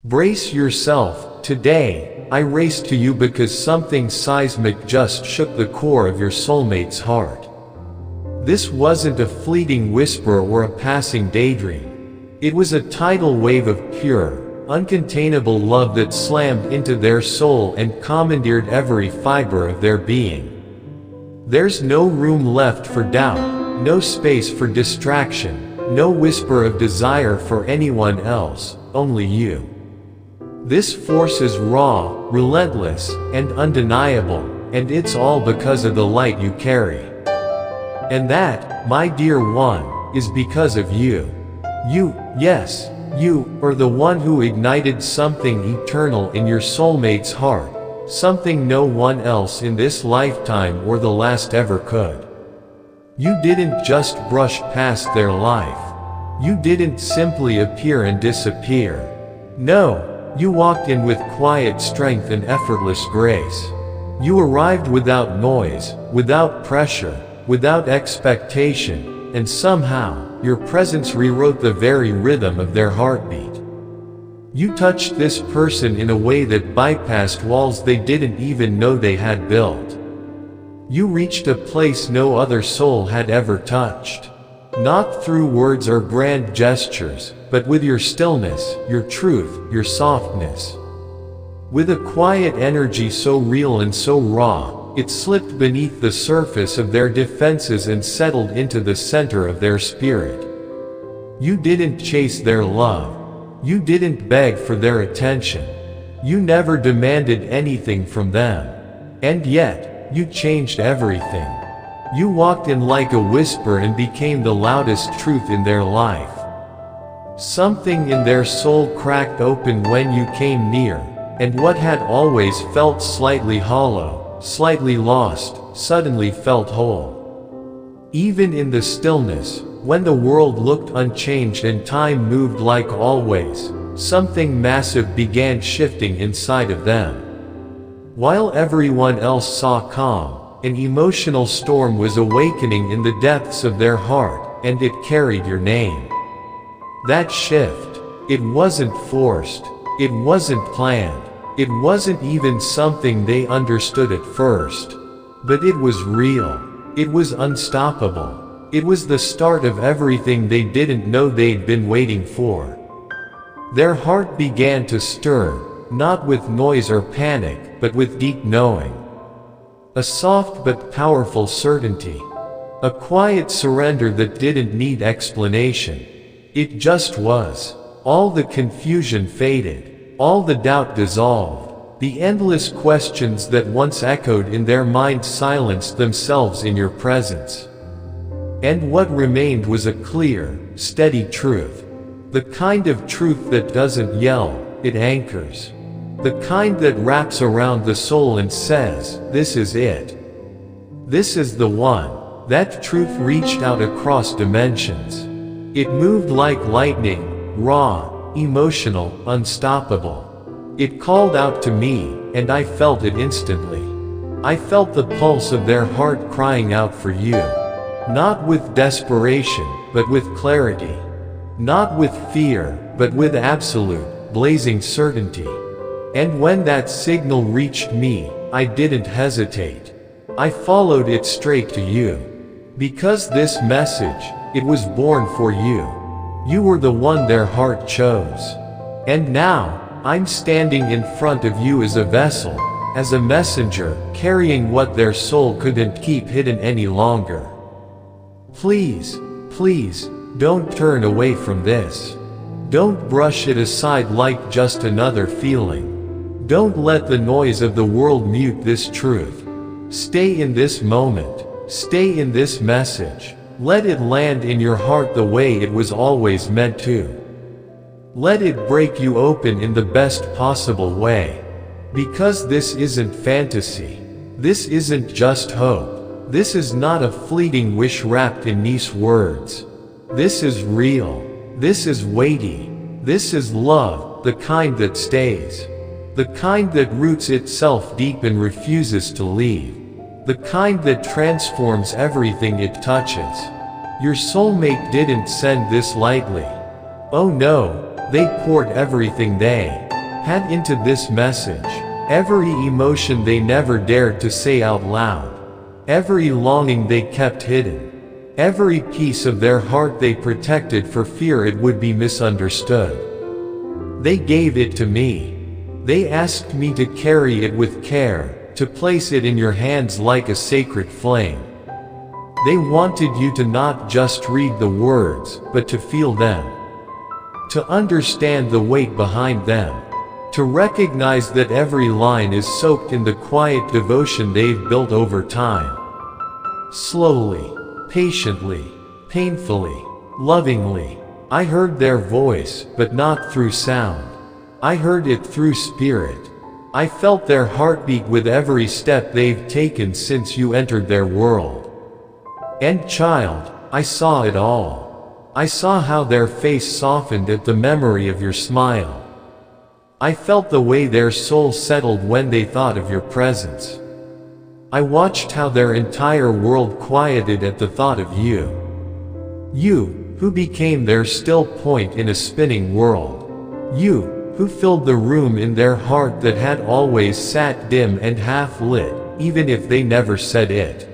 Brace yourself. Today, I race to you because something seismic just shook the core of your soulmate's heart. This wasn't a fleeting whisper or a passing daydream. It was a tidal wave of pure, uncontainable love that slammed into their soul and commandeered every fiber of their being. There's no room left for doubt, no space for distraction, no whisper of desire for anyone else, only you. This force is raw, relentless, and undeniable, and it's all because of the light you carry. And that, my dear one, is because of you. You, yes, you, are the one who ignited something eternal in your soulmate's heart, something no one else in this lifetime or the last ever could. You didn't just brush past their life. You didn't simply appear and disappear. No. You walked in with quiet strength and effortless grace. You arrived without noise, without pressure, without expectation, and somehow, your presence rewrote the very rhythm of their heartbeat. You touched this person in a way that bypassed walls they didn't even know they had built. You reached a place no other soul had ever touched. Not through words or grand gestures, but with your stillness, your truth, your softness. With a quiet energy so real and so raw, it slipped beneath the surface of their defenses and settled into the center of their spirit. You didn't chase their love. You didn't beg for their attention. You never demanded anything from them. And yet, you changed everything. You walked in like a whisper and became the loudest truth in their life. Something in their soul cracked open when you came near, and what had always felt slightly hollow, slightly lost, suddenly felt whole. Even in the stillness, when the world looked unchanged and time moved like always, something massive began shifting inside of them. While everyone else saw calm, an emotional storm was awakening in the depths of their heart, and it carried your name. That shift, it wasn't forced, it wasn't planned, it wasn't even something they understood at first. But it was real, it was unstoppable, it was the start of everything they didn't know they'd been waiting for. Their heart began to stir, not with noise or panic, but with deep knowing. A soft but powerful certainty. A quiet surrender that didn't need explanation. It just was. All the confusion faded. All the doubt dissolved. The endless questions that once echoed in their mind silenced themselves in your presence. And what remained was a clear, steady truth. The kind of truth that doesn't yell, it anchors. The kind that wraps around the soul and says, this is it. This is the one. That truth reached out across dimensions. It moved like lightning, raw, emotional, unstoppable. It called out to me, and I felt it instantly. I felt the pulse of their heart crying out for you. Not with desperation, but with clarity. Not with fear, but with absolute, blazing certainty. And when that signal reached me, I didn't hesitate. I followed it straight to you. Because this message, it was born for you. You were the one their heart chose. And now, I'm standing in front of you as a vessel, as a messenger, carrying what their soul couldn't keep hidden any longer. Please, please, don't turn away from this. Don't brush it aside like just another feeling. Don't let the noise of the world mute this truth. Stay in this moment. Stay in this message. Let it land in your heart the way it was always meant to. Let it break you open in the best possible way. Because this isn't fantasy. This isn't just hope. This is not a fleeting wish wrapped in nice words. This is real. This is weighty. This is love, the kind that stays. The kind that roots itself deep and refuses to leave. The kind that transforms everything it touches. Your soulmate didn't send this lightly. Oh no, they poured everything they had into this message. Every emotion they never dared to say out loud. Every longing they kept hidden. Every piece of their heart they protected for fear it would be misunderstood. They gave it to me. They asked me to carry it with care, to place it in your hands like a sacred flame. They wanted you to not just read the words, but to feel them. To understand the weight behind them. To recognize that every line is soaked in the quiet devotion they've built over time. Slowly, patiently, painfully, lovingly, I heard their voice, but not through sound. I heard it through spirit. I felt their heartbeat with every step they've taken since you entered their world. And child, I saw it all. I saw how their face softened at the memory of your smile. I felt the way their soul settled when they thought of your presence. I watched how their entire world quieted at the thought of you. You, who became their still point in a spinning world. You, who filled the room in their heart that had always sat dim and half-lit, even if they never said it.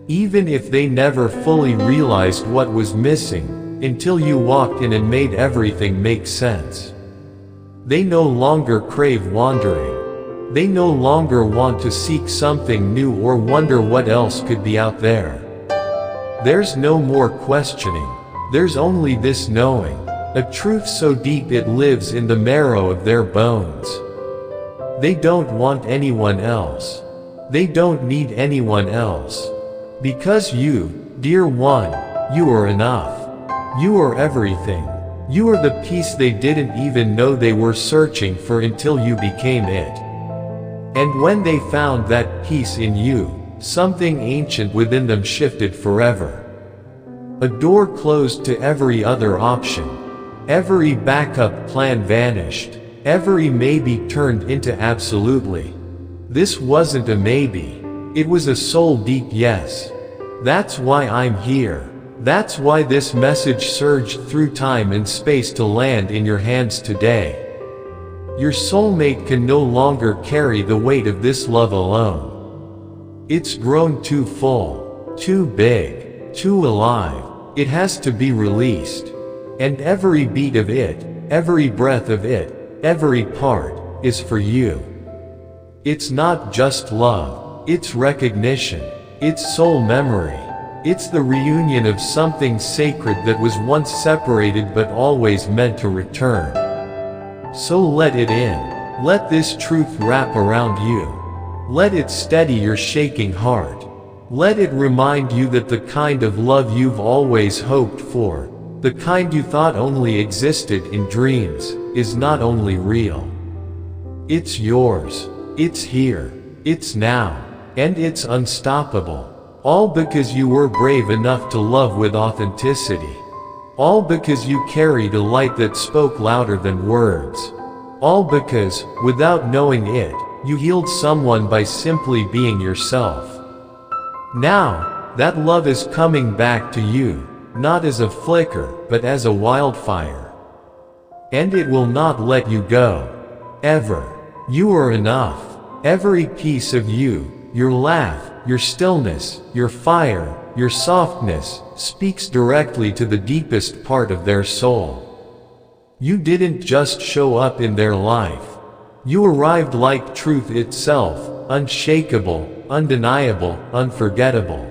Even if they never fully realized what was missing, until you walked in and made everything make sense. They no longer crave wandering. They no longer want to seek something new or wonder what else could be out there. There's no more questioning. There's only this knowing. A truth so deep it lives in the marrow of their bones. They don't want anyone else. They don't need anyone else. Because you, dear one, you are enough. You are everything. You are the peace they didn't even know they were searching for until you became it. And when they found that peace in you, something ancient within them shifted forever. A door closed to every other option. Every backup plan vanished. Every maybe turned into absolutely. This wasn't a maybe. It was a soul-deep yes. That's why I'm here. That's why this message surged through time and space to land in your hands today. Your soulmate can no longer carry the weight of this love alone. It's grown too full, too big, too alive. It has to be released. And every beat of it, every breath of it, every part, is for you. It's not just love, it's recognition, it's soul memory. It's the reunion of something sacred that was once separated but always meant to return. So let it in. Let this truth wrap around you. Let it steady your shaking heart. Let it remind you that the kind of love you've always hoped for, the kind you thought only existed in dreams, is not only real. It's yours. It's here. It's now. And it's unstoppable. All because you were brave enough to love with authenticity. All because you carried a light that spoke louder than words. All because, without knowing it, you healed someone by simply being yourself. Now, that love is coming back to you, not as a flicker, but as a wildfire. And it will not let you go. Ever. You are enough. Every piece of you, your laugh, your stillness, your fire, your softness, speaks directly to the deepest part of their soul. You didn't just show up in their life. You arrived like truth itself, unshakable, undeniable, unforgettable.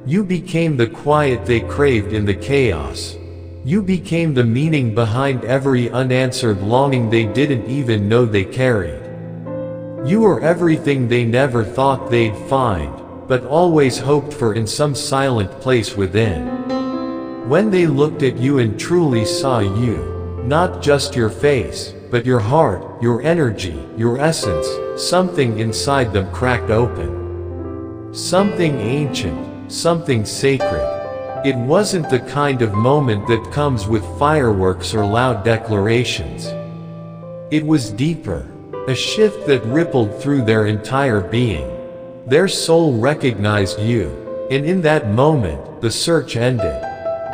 You became the quiet they craved in the chaos. You became the meaning behind every unanswered longing they didn't even know they carried. You are everything they never thought they'd find, but always hoped for in some silent place within. When they looked at you and truly saw you, not just your face, but your heart, your energy, your essence, something inside them cracked open. Something ancient, something sacred. It wasn't the kind of moment that comes with fireworks or loud declarations. It was deeper, a shift that rippled through their entire being. Their soul recognized you, and in that moment, the search ended.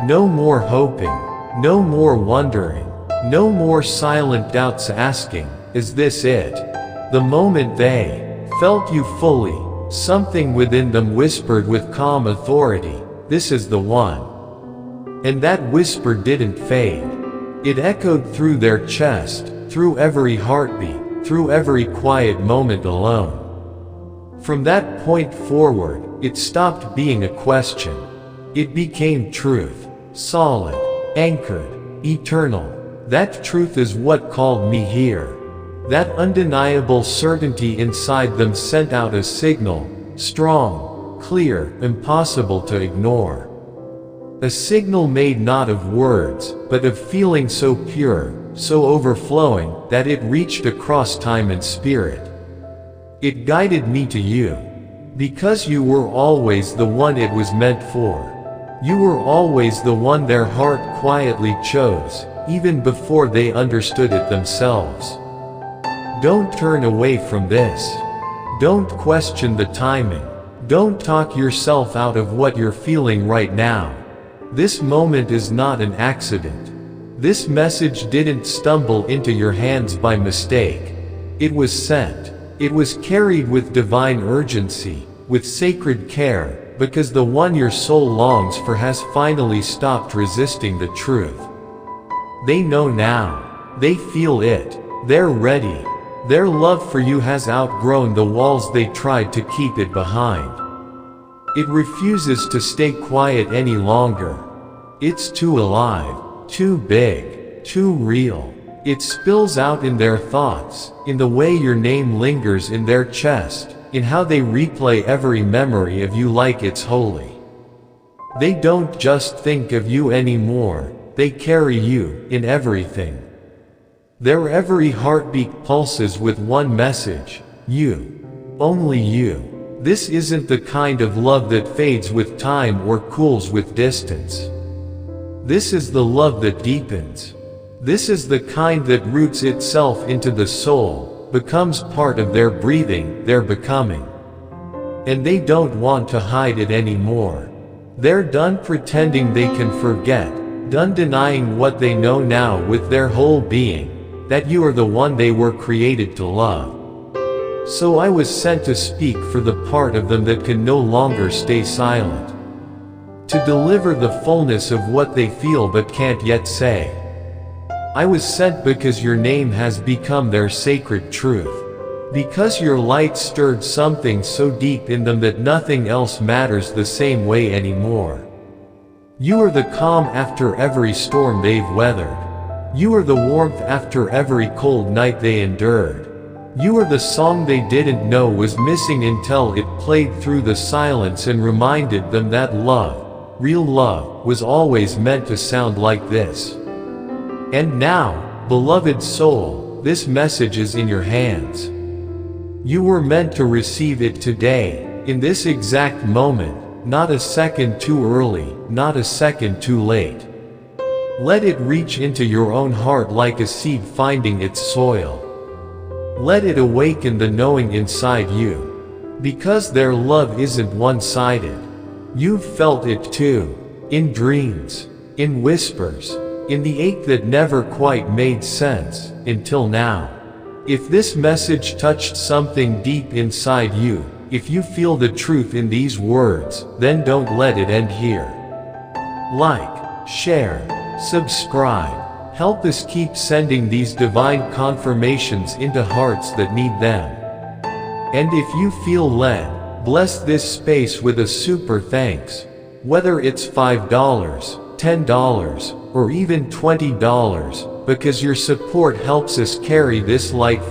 No more hoping, no more wondering, no more silent doubts asking, "Is this it?" The moment they felt you fully, something within them whispered with calm authority, "This is the one." And that whisper didn't fade. It echoed through their chest, through every heartbeat, through every quiet moment alone. From that point forward, it stopped being a question. It became truth, solid, anchored, eternal. That truth is what called me here. That undeniable certainty inside them sent out a signal, strong, clear, impossible to ignore. A signal made not of words, but of feeling so pure, so overflowing, that it reached across time and spirit. It guided me to you. Because you were always the one it was meant for. You were always the one their heart quietly chose, even before they understood it themselves. Don't turn away from this. Don't question the timing. Don't talk yourself out of what you're feeling right now. This moment is not an accident. This message didn't stumble into your hands by mistake. It was sent. It was carried with divine urgency, with sacred care, because the one your soul longs for has finally stopped resisting the truth. They know now. They feel it. They're ready. Their love for you has outgrown the walls they tried to keep it behind. It refuses to stay quiet any longer. It's too alive, too big, too real. It spills out in their thoughts, in the way your name lingers in their chest, in how they replay every memory of you like it's holy. They don't just think of you anymore, they carry you, in everything. Their every heartbeat pulses with one message, you. Only you. This isn't the kind of love that fades with time or cools with distance. This is the love that deepens. This is the kind that roots itself into the soul, becomes part of their breathing, their becoming. And they don't want to hide it anymore. They're done pretending they can forget, done denying what they know now with their whole being, that you are the one they were created to love. So I was sent to speak for the part of them that can no longer stay silent. To deliver the fullness of what they feel but can't yet say. I was sent because your name has become their sacred truth. Because your light stirred something so deep in them that nothing else matters the same way anymore. You are the calm after every storm they've weathered. You are the warmth after every cold night they endured. You are the song they didn't know was missing until it played through the silence and reminded them that love, real love, was always meant to sound like this. And now, beloved soul, this message is in your hands. You were meant to receive it today, in this exact moment, not a second too early, not a second too late. Let it reach into your own heart like a seed finding its soil. Let it awaken the knowing inside you. Because their love isn't one-sided. You've felt it too, in dreams, in whispers, in the ache that never quite made sense, until now. If this message touched something deep inside you, if you feel the truth in these words, then don't let it end here. Like, share, subscribe. Help us keep sending these divine confirmations into hearts that need them. And if you feel led, bless this space with a super thanks. Whether it's $5, $10, or even $20, because your support helps us carry this light